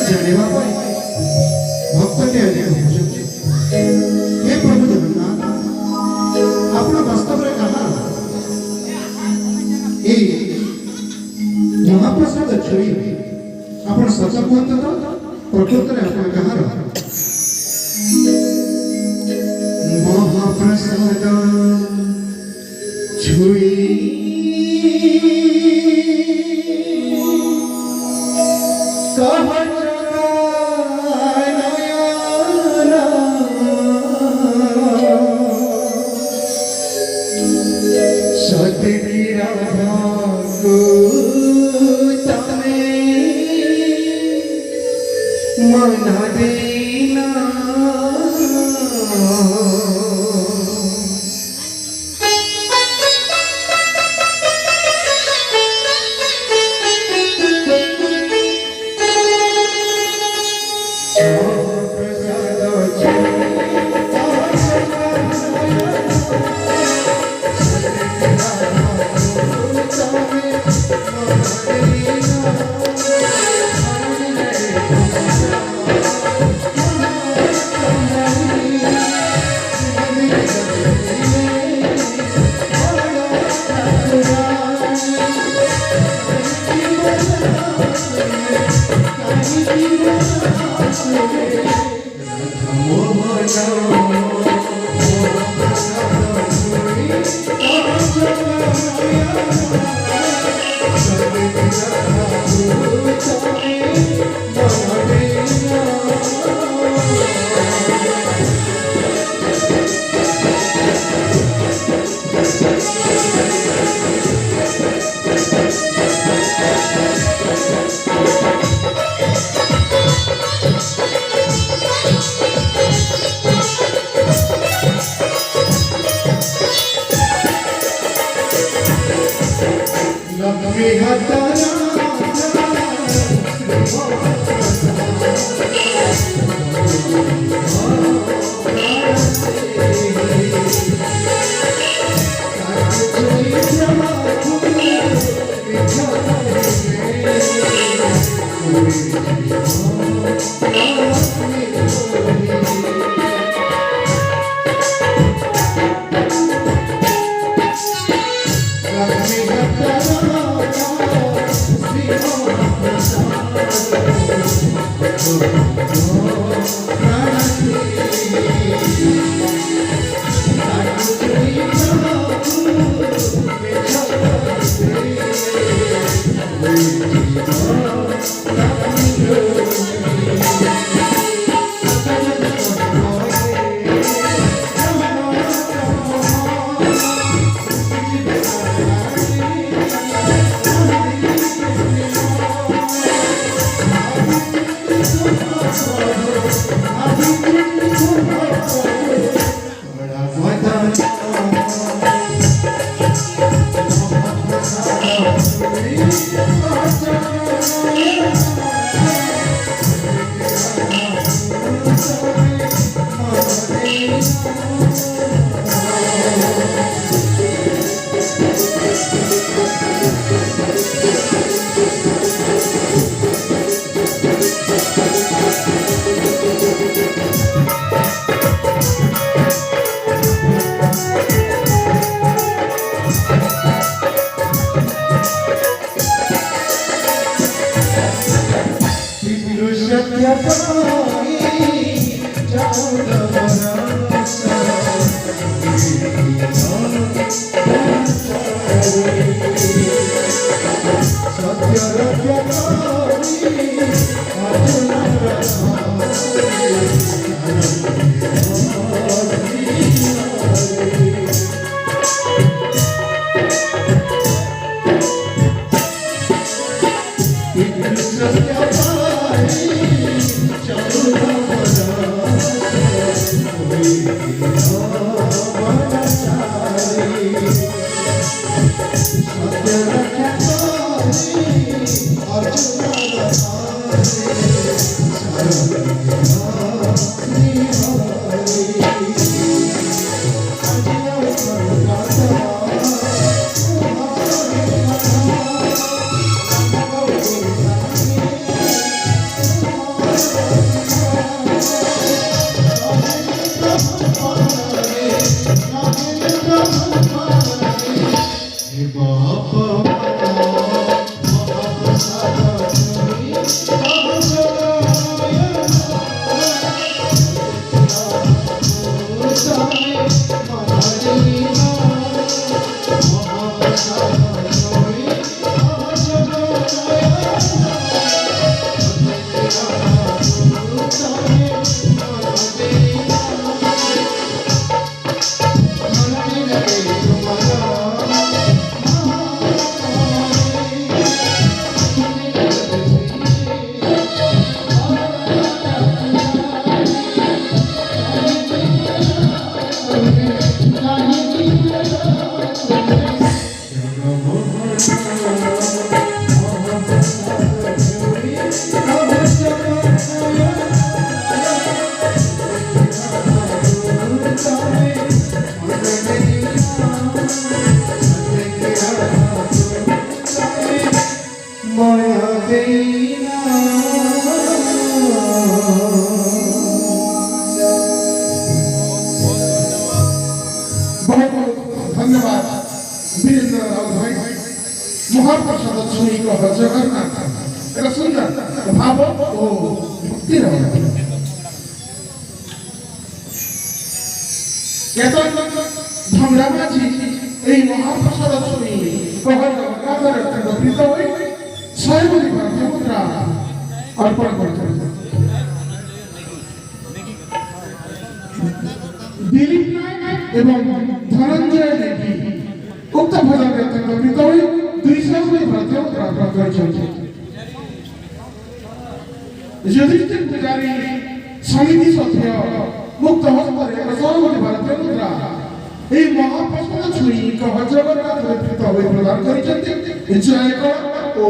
जानेवा पाई भक्त ने पूछे हे प्रभु जगन्नाथ आपण वास्तव रे कहा ए महाप्रसाद छुई आपण सच कहत तो प्रकृत रे आपण कहा महाप्रसाद छुई मना देना ଜଗନ୍ନାଥ এটা ସୁନ୍ଦର ଭାବ ଓ ଭକ୍ତିର ଧମରା ମାଝି এই মহাপ্রসাদ শুনি প্রভু জগন্নাথের অত্যন্ত প্রীত হয়ে 100 কোটি ভারতীয় মুদ্রা অর্পণ করছেন। দিলীপ নায়ক এবং ধনঞ্জয় নেগি উক্ত ভজনের অত্যন্ত প্রীত হয়ে 200 কোটি ভারতীয় মুদ্রা অর্পণ করেছেন। যুধিষ্ঠির পূজারী সমিতি সভ্য মুক্ত হস্ତରେ 100 কোটি ভারতীয় মুদ্রা এই মহাপ্রসাদ ছুঁই প্রভু জগন্নাথের প্রীত হয়ে প্রদান করেছেন। জয় কর ও